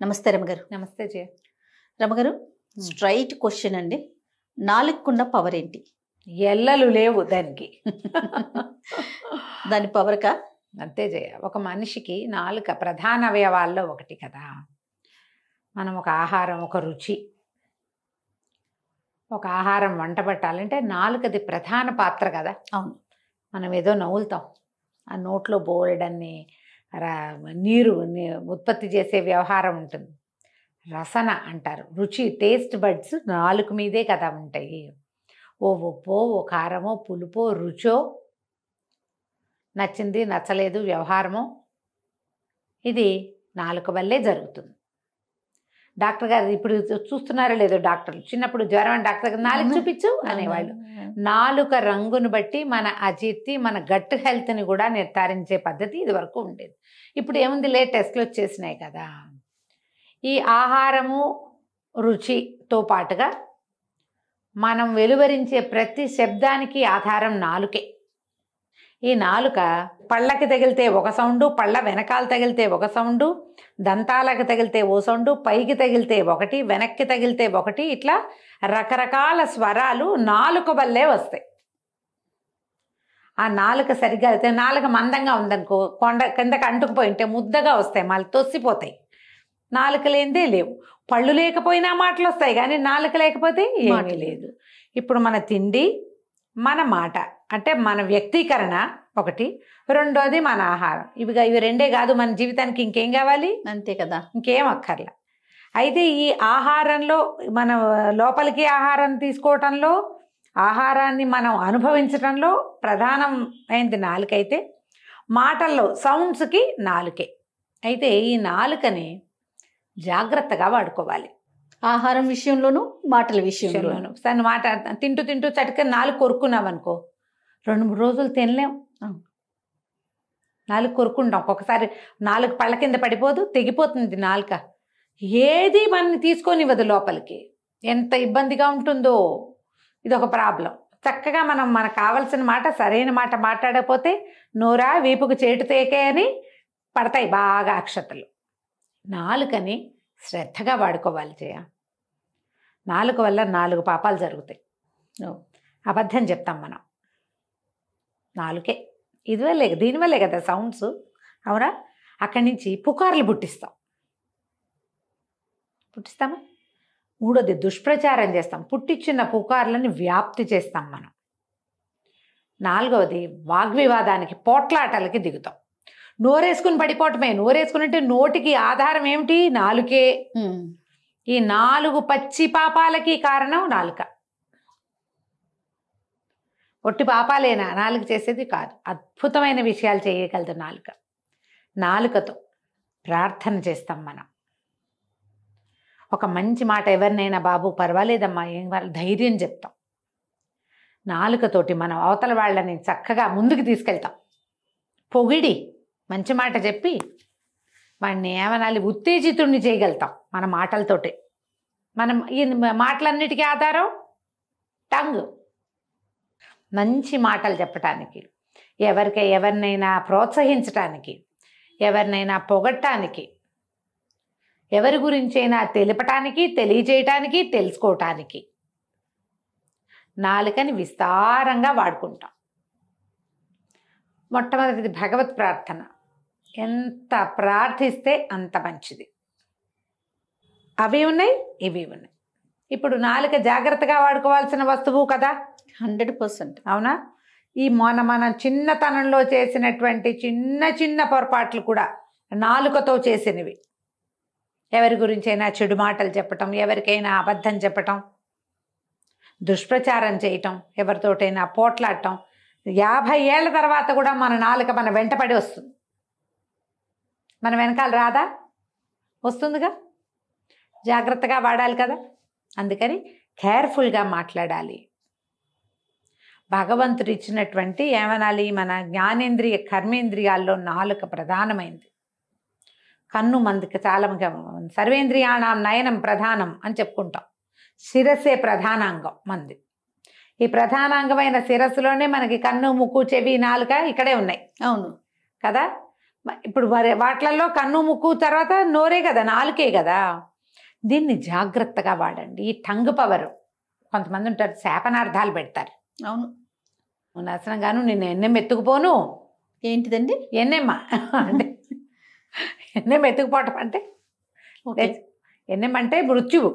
నమస్తే రమగారు. నమస్తే జయ. రమగారు, straight question అండి. నాలుగుకున్న పవర్ ఏంటి? ఎల్లలు లేవు దానికి. దాని పవర్కా? అంతే జయ. ఒక మనిషికి నాలుక ప్రధాన అవయవాల్లో ఒకటి కదా. మనం ఒక ఆహారం, ఒక రుచి, ఒక ఆహారం వంట పెట్టాలంటే నాలుకది ప్రధాన పాత్ర కదా. అవును. మనం ఏదో నవ్వులుతాం, ఆ నోట్లో బోలెడన్ని నీరు ఉత్పత్తి చేసే వ్యవహారం ఉంటుంది. రసన అంటారు, రుచి, టేస్ట్ బడ్స్ నాలుగు మీదే కదా ఉంటాయి. ఓ ఉప్పో, ఓ కారమో, పులుపో, రుచో, నచ్చింది నచ్చలేదు వ్యవహారమో, ఇది నాలుక వల్లే జరుగుతుంది. డాక్టర్ గారు ఇప్పుడు చూస్తున్నారో లేదో, డాక్టర్లు చిన్నప్పుడు జ్వరం అని డాక్టర్ గారు నాలుగు చూపించు అనేవాళ్ళు. నాలుక రంగును బట్టి మన అజీర్తి, మన గట్ హెల్త్ని కూడా నిర్ధారించే పద్ధతి ఇది వరకు ఉండేది. ఇప్పుడు ఏముంది, టెస్ట్లు వచ్చేసినాయి కదా. ఈ ఆహారము రుచితో పాటుగా మనం వెలువరించే ప్రతి శబ్దానికి ఆధారం నాలుకే. ఈ నాలుక పళ్ళకి తగిలితే ఒక సౌండు, పళ్ళ వెనకాల తగిలితే ఒక సౌండు, దంతాలకు తగిలితే ఓ సౌండు, పైకి తగిలితే ఒకటి, వెనక్కి తగిలితే ఒకటి, ఇట్లా రకరకాల స్వరాలు నాలుక వల్లే వస్తాయి. ఆ నాలుక సరిగ్గా అయితే, నాలుక మందంగా ఉందనుకో, కొండ కిందకి అంటుకుపోయి ఉంటే ముద్దగా వస్తాయి, మళ్ళీ తొసిపోతాయి. నాలుక లేనిదే లేవు. పళ్ళు లేకపోయినా మాటలు వస్తాయి, కానీ నాలుక లేకపోతే ఏమీ లేదు. ఇప్పుడు మన తిండి, మన మాట, అంటే మన వ్యక్తీకరణ ఒకటి, రెండోది మన ఆహారం. ఇవి రెండే కాదు, మన జీవితానికి ఇంకేం కావాలి? అంతే కదా, ఇంకేం అక్కర్లా. అయితే ఈ ఆహారంలో, మన లోపలికి ఆహారం తీసుకోవటంలో, ఆహారాన్ని మనం అనుభవించటంలో ప్రధానమైనది నాలుకైతే, మాటల్లో సౌండ్స్కి నాలుకే. అయితే ఈ నాలుకని జాగ్రత్తగా వాడుకోవాలి. ఆహారం విషయంలోనూ మాటల విషయంలోనూ. తను మాట తింటూ తింటూ చటుకని నాలుగు కొరుక్కున్నాం అనుకో, 2-3 రోజులు తినలేం. నాలుగు కొరుక్కుంటాం, ఒక్కొక్కసారి నాలుగు పళ్ళ కింద పడిపోదు, తెగిపోతుంది నాలుక. ఏది మనని తీసుకొనివ్వదు లోపలికి. ఎంత ఇబ్బందిగా ఉంటుందో, ఇదొక ప్రాబ్లం. చక్కగా మనకు కావలసిన మాట, సరైన మాట మాట్లాడకపోతే నోరా వీపుకు చేటు తేకే అని పడతాయి బాగా అక్షతలు. నాలుకని శ్రద్ధగా వాడుకోవాలి జయ. నాలుక వల్ల 4 పాపాలు జరుగుతాయి. అబద్ధం చెప్తాం మనం, నాలుకే. ఇదివల్లే, దీనివల్లే కదా సౌండ్స్, అవునా? అక్కడి నుంచి పుకార్లు పుట్టిస్తామా. మూడోది దుష్ప్రచారం చేస్తాం, పుట్టించిన పుకార్లని వ్యాప్తి చేస్తాం మనం. నాలుగవది వాగ్వివాదానికి, పోట్లాటలకి దిగుతాం. నోరేసుకుని పడిపోవటమే. నోరేసుకుని అంటే నోటికి ఆధారం ఏమిటి? నాలుకే. ఈ 4 పచ్చి పాపాలకి కారణం నాలుక. ఒట్టి పాపాలేనా నాలుక చేసేది? కాదు, అద్భుతమైన విషయాలు చేయగలదు నాలుక. నాలుకతో ప్రార్థన చేస్తాం మనం. ఒక మంచి మాట ఎవరినైనా, బాబు పర్వాలేదమ్మా, ఏం వాళ్ళు, ధైర్యం చెప్తాం. నాలుకతోటి మనం అవతల వాళ్ళని చక్కగా ముందుకు తీసుకెళ్తాం. పొగిడి మంచి మాట చెప్పి వాడిని ఏమనాలి, ఉత్తేజితుడిని చేయగలుగుతాం మన మాటలతోటే. మనం ఈ మాటలన్నిటికీ ఆధారం టంగ్. మంచి మాటలు చెప్పటానికి, ఎవరినైనా ప్రోత్సహించటానికి, ఎవరినైనా పొగట్టడానికి, ఎవరి గురించైనా తెలపటానికి, తెలియజేయటానికి, తెలుసుకోవటానికి నాలుకని విస్తారంగా వాడుకుంటాం. మొట్టమొదటిది భగవత్ ప్రార్థన. ఎంత ప్రార్థిస్తే అంత మంచిది. అవి ఉన్నాయి, ఇవి ఉన్నాయి. ఇప్పుడు నాలుక జాగ్రత్తగా వాడుకోవాల్సిన వస్తువు కదా, 100%. అవునా? ఈ మన చిన్నతనంలో చేసినటువంటి చిన్న చిన్న పొరపాట్లు కూడా నాలుకతో చేసినవి. ఎవరి గురించైనా చెడు మాటలు చెప్పటం, ఎవరికైనా అబద్ధం చెప్పటం, దుష్ప్రచారం చేయటం, ఎవరితోటైనా పోట్లాడటం. 50 ఏళ్ల తర్వాత కూడా మన నాలుక మన వెంటపడి వస్తుంది. మన వెనకాల రాదా? వస్తుందిగా. జాగ్రత్తగా వాడాలి కదా. అందుకని కేర్ఫుల్గా మాట్లాడాలి. భగవంతుడు ఇచ్చినటువంటి ఏమనాలి, మన జ్ఞానేంద్రియ కర్మేంద్రియాల్లో నాలుక ప్రధానమైంది. కన్ను మందికి చాలా సర్వేంద్రియాణం నయనం ప్రధానం అని చెప్పుకుంటాం. శిరస్సే ప్రధానాంగం మంది. ఈ ప్రధానాంగమైన శిరస్సులోనే మనకి కన్ను, ముక్కు, చెవి, నాలుక ఇక్కడే ఉన్నాయి. అవును కదా. ఇప్పుడు వాటిలలో కన్ను ముక్కు తర్వాత నోరే కదా, నాలుకే కదా. దీన్ని జాగ్రత్తగా వాడండి. ఈ టంగ్ పవర్, కొంతమంది ఉంటారు శాపనార్థాలు పెడతారు. అవును. నాశనంగాను నిన్ను ఎన్నెం ఎత్తుకుపోను. ఏంటిదండి? ఎన్నెమ్మ అంటే ఎన్నెం ఎత్తుకుపోవటం అంటే ఎన్నెం అంటే మృత్యువు.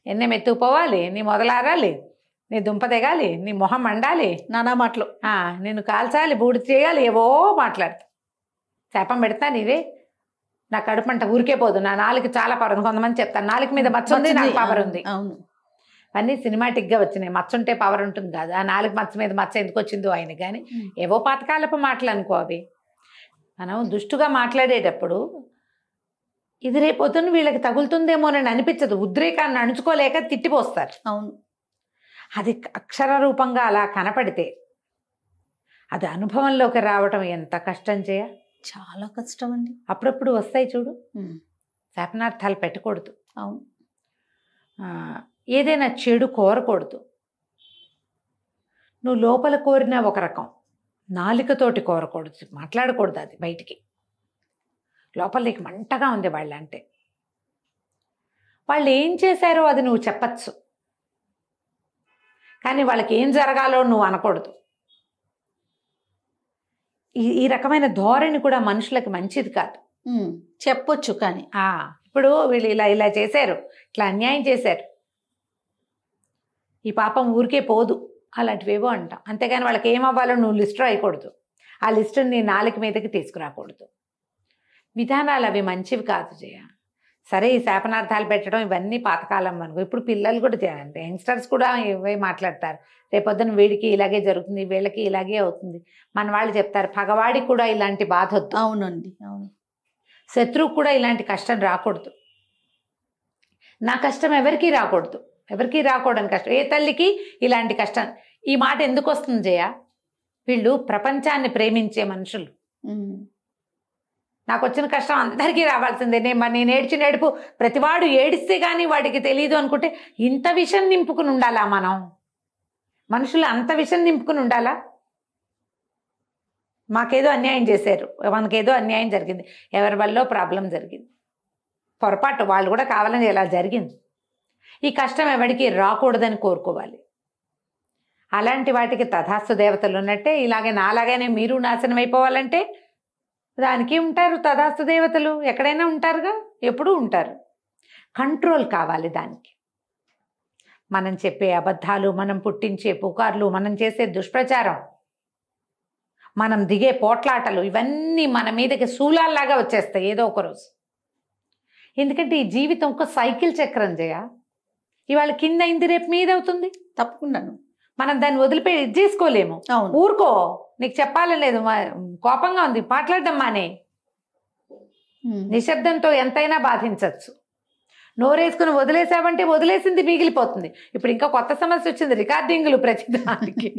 ఎన్నెం ఎత్తుకుపోవాలి, నీ మొదలారాలి, నీ దుంప తెగాలి, నీ మొహం మండాలి, నానా మాటలు, నిన్ను కాల్చాలి, బూడి చేయాలి, ఏవో మాట్లాడతా. శాపం పెడతా నీవే. నా కడుపంట ఊరికే పోదు, నా నాలుగు చాలా పవర్ ఉంది. కొంతమంది చెప్తాను నాలుగు మీద మచ్చ ఉంది, నాకు పవర్ ఉంది. అవును, అన్నీ సినిమాటిక్గా వచ్చినాయి. మచ్చ ఉంటే పవర్ ఉంటుంది కాదు. ఆ నాలుగు మచ్చ మీద మచ్చ ఎందుకు వచ్చిందో ఆయన కానీ ఏవో పాతకాలపు మాటలు అనుకో అవి. మనం దుష్టుగా మాట్లాడేటప్పుడు ఇది రేపొద్దున వీళ్ళకి తగులుతుందేమోనని అనిపించదు. ఉద్రేకాన్ని అణుచుకోలేక తిట్టిపోస్తారు. అవును. అది అక్షర రూపంగా అలా కనపడితే అది అనుభవంలోకి రావటం ఎంత కష్టం చేయ. చాలా కష్టం అండి. అప్పుడప్పుడు వస్తాయి చూడు, శాపనార్థాలు పెట్టకూడదు. అవును. ఏదైనా చెడు కోరకూడదు. నువ్వు లోపల కోరిన ఒక రకం, నాలికతోటి కోరకూడదు, మాట్లాడకూడదు అది బయటికి. లోపల నీకు మంటగా ఉంది వాళ్ళంటే, వాళ్ళు ఏం చేశారో అది నువ్వు చెప్పచ్చు, కానీ వాళ్ళకి ఏం జరగాలో నువ్వు అనకూడదు. ఈ రకమైన ధోరణి కూడా మనుషులకు మంచిది కాదు. చెప్పొచ్చు కానీ ఇప్పుడు వీళ్ళు ఇలా ఇలా చేశారు, ఇట్లా అన్యాయం చేశారు, ఈ పాపం ఊరికే పోదు, అలాంటివేవో అంటాం. అంతేగాని వాళ్ళకి ఏమవ్వాలో నువ్వు లిస్ట్ రాయకూడదు. ఆ లిస్టుని నీ నాలుక మీదకి తీసుకురాకూడదు. విధానాలు అవి మంచివి కాదు జయ. సరే, ఈ శాపనార్థాలు పెట్టడం ఇవన్నీ పాతకాలం మనకు. ఇప్పుడు పిల్లలు కూడా చేయాలంటే, యంగ్స్టర్స్ కూడా ఇవే మాట్లాడతారు. రేపొద్దున వీడికి ఇలాగే జరుగుతుంది, వీళ్ళకి ఇలాగే అవుతుంది. మన వాళ్ళు చెప్తారు పగవాడికి కూడా ఇలాంటి బాధ వద్దు. అవునండి, అవును. శత్రువుకు కూడా ఇలాంటి కష్టం రాకూడదు. నా కష్టం ఎవరికీ రాకూడదు, ఎవరికీ రాకూడని కష్టం. ఏ తల్లికి ఇలాంటి కష్టం. ఈ మాట ఎందుకు వస్తుంది జయ? వీళ్ళు ప్రపంచాన్ని ప్రేమించే మనుషులు. నాకు వచ్చిన కష్టం అందరికీ రావాల్సిందే. నేను ఏడ్చిన ఏడుపు ప్రతివాడు ఏడిస్తే కానీ వాడికి తెలియదు అనుకుంటే ఇంత విషం నింపుకుని ఉండాలా మనం? మనుషులు అంత విషం నింపుకుని ఉండాలా? మాకేదో అన్యాయం చేశారు, మనకేదో అన్యాయం జరిగింది, ఎవరి వల్ల ప్రాబ్లం జరిగింది, పొరపాటు, వాళ్ళు కూడా కావాలని ఇలా జరిగింది. ఈ కష్టం ఎవరికి రాకూడదని కోరుకోవాలి. అలాంటి వాటికి తథాస్తు దేవతలు ఉన్నట్టే, ఇలాగే నాలాగానే మీరు నాశనం అయిపోవాలంటే దానికి ఉంటారు తథాస్తు దేవతలు. ఎక్కడైనా ఉంటారుగా, ఎప్పుడూ ఉంటారు. కంట్రోల్ కావాలి దానికి. మనం చెప్పే అబద్ధాలు, మనం పుట్టించే పుకార్లు, మనం చేసే దుష్ప్రచారం, మనం దిగే పోట్లాటలు, ఇవన్నీ మన మీదకి శూలాల్లాగా వచ్చేస్తాయి ఏదో ఒక రోజు. ఎందుకంటే ఈ జీవితం ఒక సైకిల్ చక్రం జయ. ఇవాళ కింద అయింది, రేపు మీద అవుతుంది. తప్పకుండాను. మనం దాన్ని వదిలిపెట్టి ఇది చేసుకోలేము. ఊరుకో, నీకు చెప్పాలని లేదు, కోపంగా ఉంది, మాట్లాడడం మానే. నిశ్శబ్దంతో ఎంతైనా బాధించవచ్చు. నోరేసుకుని వదిలేసావంటే వదిలేసింది మిగిలిపోతుంది. ఇప్పుడు ఇంకా కొత్త సమస్య వచ్చింది, రికార్డింగ్లు ప్రతిదానికి.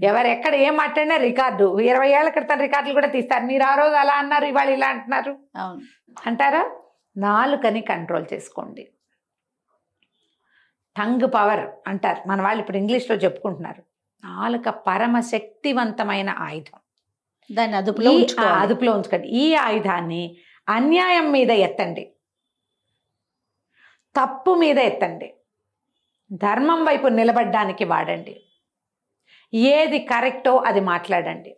ఎవరెక్కడ ఏం మాట్లాడినా రికార్డు. 20 ఏళ్ల క్రితం రికార్డులు కూడా తీస్తారు. మీరు ఆ రోజు అలా అన్నారు, ఇవాళ ఇలా అంటున్నారు అంటారా? నాలుకని కంట్రోల్ చేసుకోండి. టంగ్ పవర్ అంటారు మన వాళ్ళు, ఇప్పుడు ఇంగ్లీష్లో చెప్పుకుంటున్నారు. నాలుక పరమ శక్తివంతమైన ఆయుధం. దాన్ని అదుపులో ఉంచుకోండి. ఈ ఆయుధాన్ని అన్యాయం మీద ఎత్తండి, తప్పు మీద ఎత్తండి, ధర్మం వైపు నిలబడ్డానికి వాడండి. ఏది కరెక్టో అది మాట్లాడండి.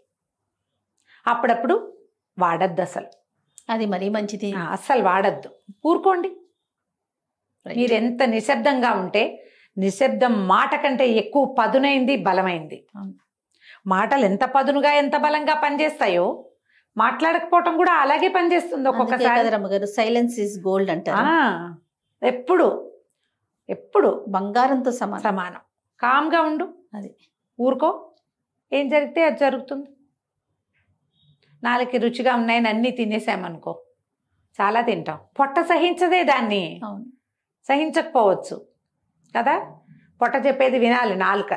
అప్పుడప్పుడు వాడద్దు, అసలు అది మరీ మంచిది. అస్సలు వాడద్దు, ఊరుకోండి. మీరు ఎంత నిశ్శబ్దంగా ఉంటే, నిశ్శబ్దం మాట కంటే ఎక్కువ పదునైంది, బలమైంది. మాటలు ఎంత పదునుగా ఎంత బలంగా పనిచేస్తాయో మాట్లాడకపోవటం కూడా అలాగే పనిచేస్తుంది ఒక్కొక్కసారి. సైలెన్స్ ఈజ్ గోల్డ్ అంటారు. ఎప్పుడు ఎప్పుడు బంగారంతో సమానం. కామ్గా ఉండు, అది ఊరుకో. ఏం జరిగితే అది జరుగుతుంది. నాలుగు రుచిగా ఉన్నాయని అన్నీ తినేసామనుకో, చాలా తింటాం, పొట్ట సహించదే దాన్ని. సహించకపోవచ్చు కదా, పొట్ట చెప్పేది వినాలి నాలుక.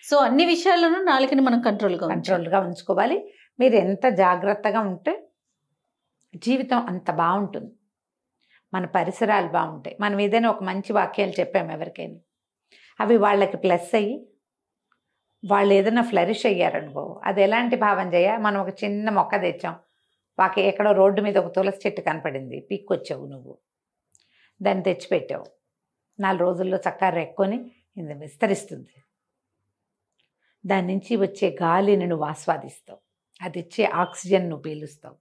సో అన్ని విషయాల్లోనూ నాలుకని మనం కంట్రోల్గా ఉంచుకోవాలి. మీరు ఎంత జాగ్రత్తగా ఉంటే జీవితం అంత బాగుంటుంది. మన పరిసరాలు బాగుంటాయి. మనం ఏదైనా ఒక మంచి వాక్యాలు చెప్పాము ఎవరికైనా, అవి వాళ్ళకి ప్లస్ అయ్యి వాళ్ళు ఏదైనా ఫ్లరిష్ అయ్యారనుకో, అది ఎలాంటి భావం చేయ, మనం ఒక చిన్న మొక్క తెచ్చాం, వాకి ఎక్కడో రోడ్డు మీద ఒక తులసి చెట్టు కనపడింది, పీక్కొచ్చావు నువ్వు, దాన్ని తెచ్చిపెట్టావు, 4 రోజుల్లో చక్కగా రెక్కొని ఇది విస్తరిస్తుంది, దాని నుంచి వచ్చే గాలిని నువ్వు ఆస్వాదిస్తావు, అది ఇచ్చే ఆక్సిజన్ నువ్వు పీలుస్తావు.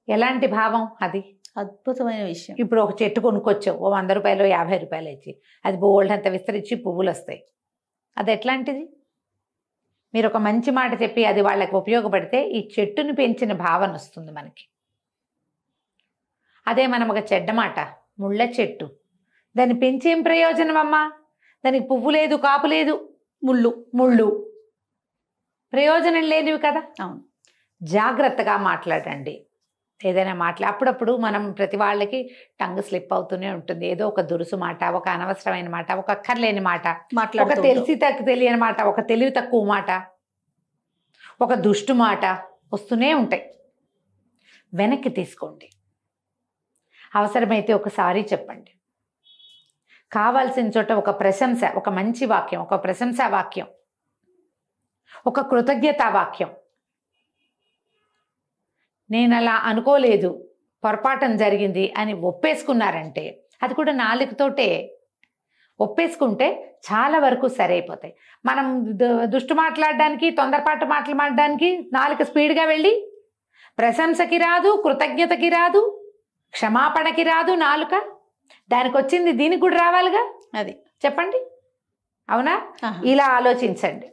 ఎలాంటి భావం అది? అద్భుతమైన విషయం. ఇప్పుడు ఒక చెట్టు కొనుక్కొచ్చావు, ఓ 100 రూపాయలు 50 రూపాయలు ఇచ్చి, అది బోల్డ్ అంత విస్తరించి పువ్వులు వస్తాయి. అది ఎట్లాంటిది? మీరు ఒక మంచి మాట చెప్పి అది వాళ్ళకి ఉపయోగపడితే ఈ చెట్టుని పెంచిన భావన వస్తుంది మనకి. అదే మనం ఒక చెడ్డ మాట, ముళ్ళ చెట్టు, దాన్ని పెంచేం ప్రయోజనం అమ్మా? దానికి పువ్వు లేదు, కాపు లేదు, ముళ్ళు, ప్రయోజనం లేనివి కదా. అవును. జాగ్రత్తగా మాట్లాడండి. ఏదైనా అప్పుడప్పుడు మనం ప్రతి వాళ్ళకి టంగ్ స్లిప్ అవుతూనే ఉంటుంది. ఏదో ఒక దురుసు మాట, ఒక అనవసరమైన మాట, ఒక అక్కర్లేని మాట, ఒక తెలియని మాట, ఒక తెలివి తక్కువ మాట, ఒక దుష్టు మాట వస్తూనే ఉంటాయి. వెనక్కి తీసుకోండి. అవసరమైతే ఒకసారి చెప్పండి. కావాల్సిన చోట ఒక ప్రశంస, ఒక మంచి వాక్యం, ఒక ప్రశంసా వాక్యం, ఒక కృతజ్ఞతా వాక్యం, నేను అలా అనుకోలేదు, పొరపాఠం జరిగింది అని ఒప్పేసుకున్నారంటే, అది కూడా నాలుకతోటే ఒప్పేసుకుంటే చాలా వరకు సరైపోతాయి. మనం దుష్టు మాట్లాడడానికి, తొందరపాటు మాట్లాడడానికి నాలుక స్పీడ్గా వెళ్ళి ప్రశంసకి రాదు, కృతజ్ఞతకి రాదు, క్షమాపణకి రాదు నాలుక. దానికి వచ్చింది దీనికి కూడా రావాలిగా. అది చెప్పండి, అవునా? ఇలా ఆలోచించండి.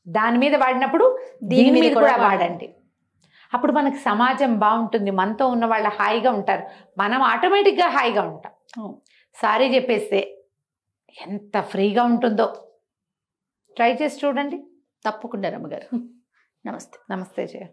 దాని మీద వాడినప్పుడు దీని మీద కూడా వాడండి. అప్పుడు మనకి సమాజం బాగుంటుంది, మనతో ఉన్న వాళ్ళు హాయిగా ఉంటారు, మనం ఆటోమేటిక్గా హాయిగా ఉంటాం. సారీ చెప్పేస్తే ఎంత ఫ్రీగా ఉంటుందో ట్రై చేసి చూడండి. తప్పకుండా రమ్మగారు. నమస్తే. నమస్తే జయ.